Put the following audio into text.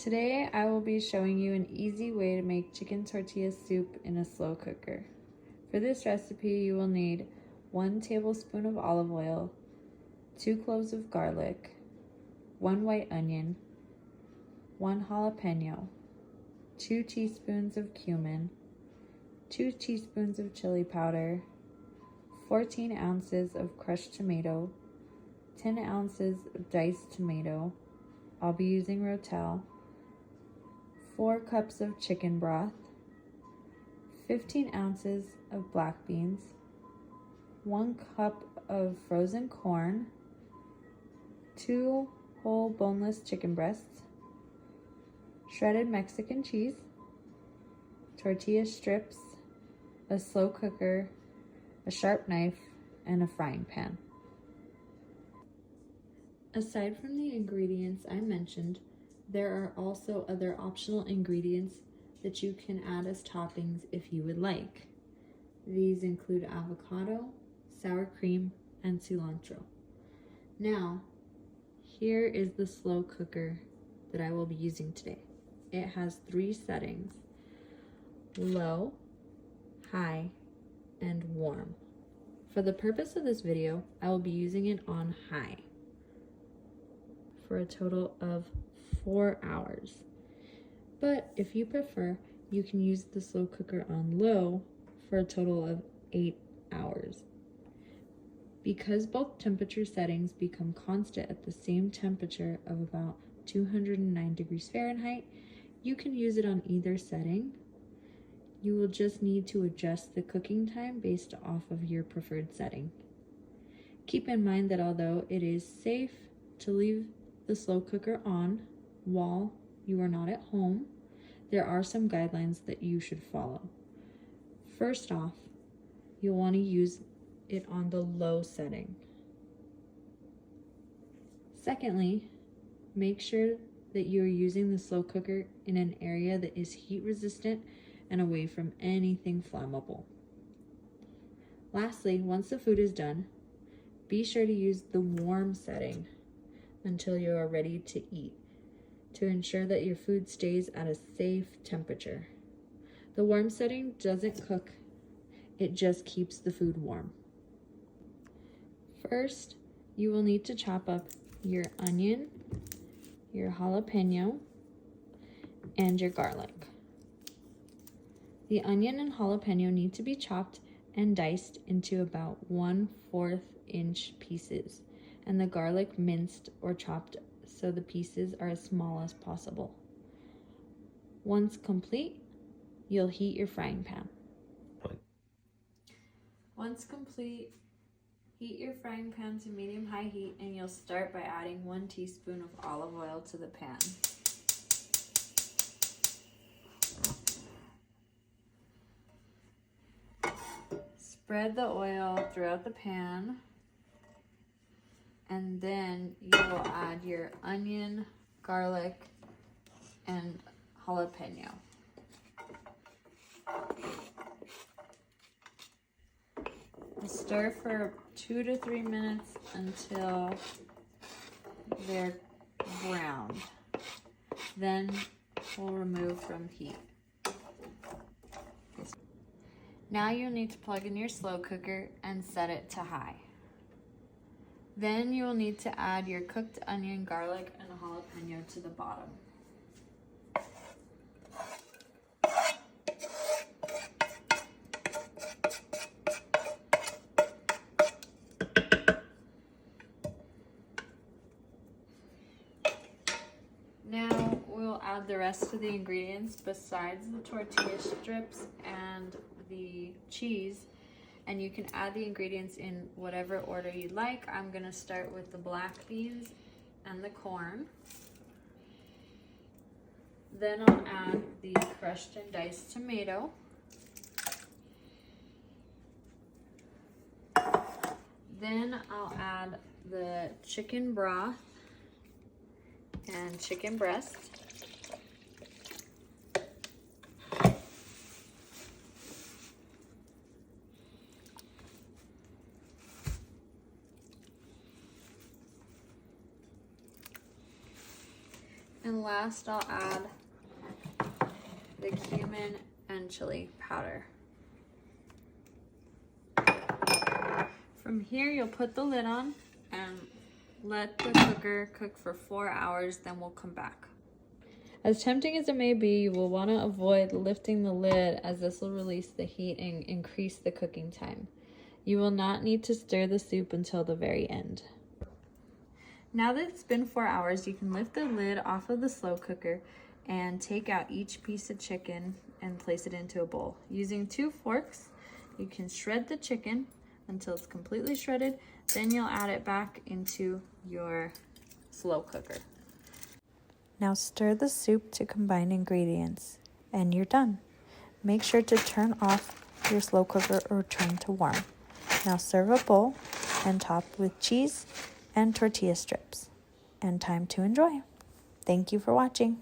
Today I will be showing you an easy way to make chicken tortilla soup in a slow cooker. For this recipe you will need 1 tablespoon of olive oil, 2 cloves of garlic, 1 white onion, 1 jalapeno, 2 teaspoons of cumin, 2 teaspoons of chili powder, 14 ounces of crushed tomato, 10 ounces of diced tomato, I'll be using Rotel, 4 cups of chicken broth, 15 ounces of black beans, 1 cup of frozen corn, 2 whole boneless chicken breasts, shredded Mexican cheese, tortilla strips, a slow cooker, a sharp knife, and a frying pan. Aside from the ingredients I mentioned, there are also other optional ingredients that you can add as toppings if you would like. These include avocado, sour cream, and cilantro. Now, here is the slow cooker that I will be using today. It has 3 settings: low, high, and warm. For the purpose of this video, I will be using it on high for a total of 4 hours. But if you prefer, you can use the slow cooker on low for a total of 8 hours. Because both temperature settings become constant at the same temperature of about 209 degrees Fahrenheit, you can use it on either setting. You will just need to adjust the cooking time based off of your preferred setting. Keep in mind that although it is safe to leave the slow cooker on while you are not at home, there are some guidelines that you should follow. First off, you'll want to use it on the low setting. Secondly, make sure that you are using the slow cooker in an area that is heat resistant and away from anything flammable. Lastly, once the food is done, be sure to use the warm setting until you are ready to eat to ensure that your food stays at a safe temperature. The warm setting doesn't cook, it just keeps the food warm. First, you will need to chop up your onion, your jalapeno, and your garlic. The onion and jalapeno need to be chopped and diced into about 1/4 inch pieces, and the garlic minced or chopped so the pieces are as small as possible. Once complete, you'll heat your frying pan. Once complete, heat your frying pan to medium-high heat, and you'll start by adding 1 teaspoon of olive oil to the pan. Spread the oil throughout the pan, and then you will add your onion, garlic, and jalapeno. Stir for 2 to 3 minutes until they're browned. Then we'll remove from heat. Now you'll need to plug in your slow cooker and set it to high. Then you will need to add your cooked onion, garlic, and jalapeno to the bottom. Now we'll add the rest of the ingredients besides the tortilla strips and the cheese, and you can add the ingredients in whatever order you like. I'm going to start with the black beans and the corn. Then I'll add the crushed and diced tomato. Then I'll add the chicken broth and chicken breast. And last, I'll add the cumin and chili powder. From here, you'll put the lid on and let the cooker cook for 4 hours, then we'll come back. As tempting as it may be, you will want to avoid lifting the lid as this will release the heat and increase the cooking time. You will not need to stir the soup until the very end. Now that it's been 4 hours, you can lift the lid off of the slow cooker and take out each piece of chicken and place it into a bowl. Using 2 forks, you can shred the chicken until it's completely shredded. Then you'll add it back into your slow cooker. Now stir the soup to combine ingredients, and you're done. Make sure to turn off your slow cooker or turn to warm. Now serve a bowl and top with cheese and tortilla strips. And time to enjoy. Thank you for watching.